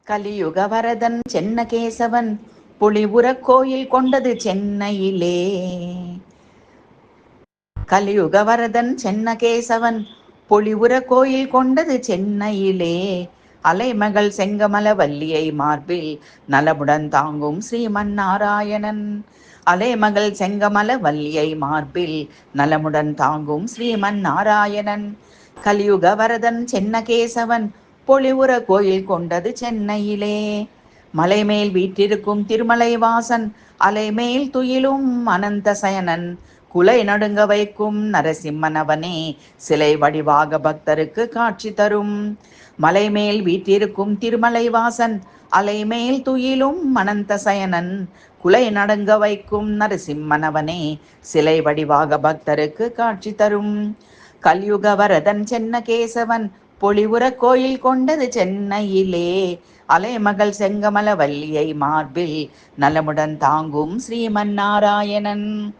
கலியுக வரதன் சென்னகேசவன் பொலிவுறக் கோயில் கொண்டது சென்னையிலே. கலியுக வரதன் சென்னகேசவன் பொலிவுறக் கோயில் கொண்டது சென்னையிலே. அலைமகள் செங்கமல வல்லியை மார்பில் நலமுடன் தாங்கும் ஸ்ரீமன் நாராயணன். அலைமகள் செங்கமல வல்லியை மார்பில் நலமுடன் தாங்கும் ஸ்ரீமன் நாராயணன். கலியுக வரதன் சென்னகேசவன் பொலிவுற கோயில் கொண்டது சென்னையிலே. மலைமேல் வீற்றிருக்கும் திருமலை வாசன் அலைமேல் துயிலும் அனந்த சயனன். குலை நடுங்க வைக்கும் நரசிம்மனவனே சிலை வடிவாக பக்தருக்கு காட்சி தரும். மலைமேல் வீற்றிருக்கும் திருமலை வாசன் அலைமேல் துயிலும் அனந்த சயனன். குலை நடுங்க வைக்கும் நரசிம்மனவனே சிலை வடிவாக பக்தருக்கு காட்சி தரும். கலியுக வரதன் சென்னகேசவன் பொலிவுற கோயில் கொண்டது சென்னையிலே. அலைமகள் செங்கமல வல்லியை மார்பில் நலமுடன் தாங்கும் ஸ்ரீமன் நாராயணன்.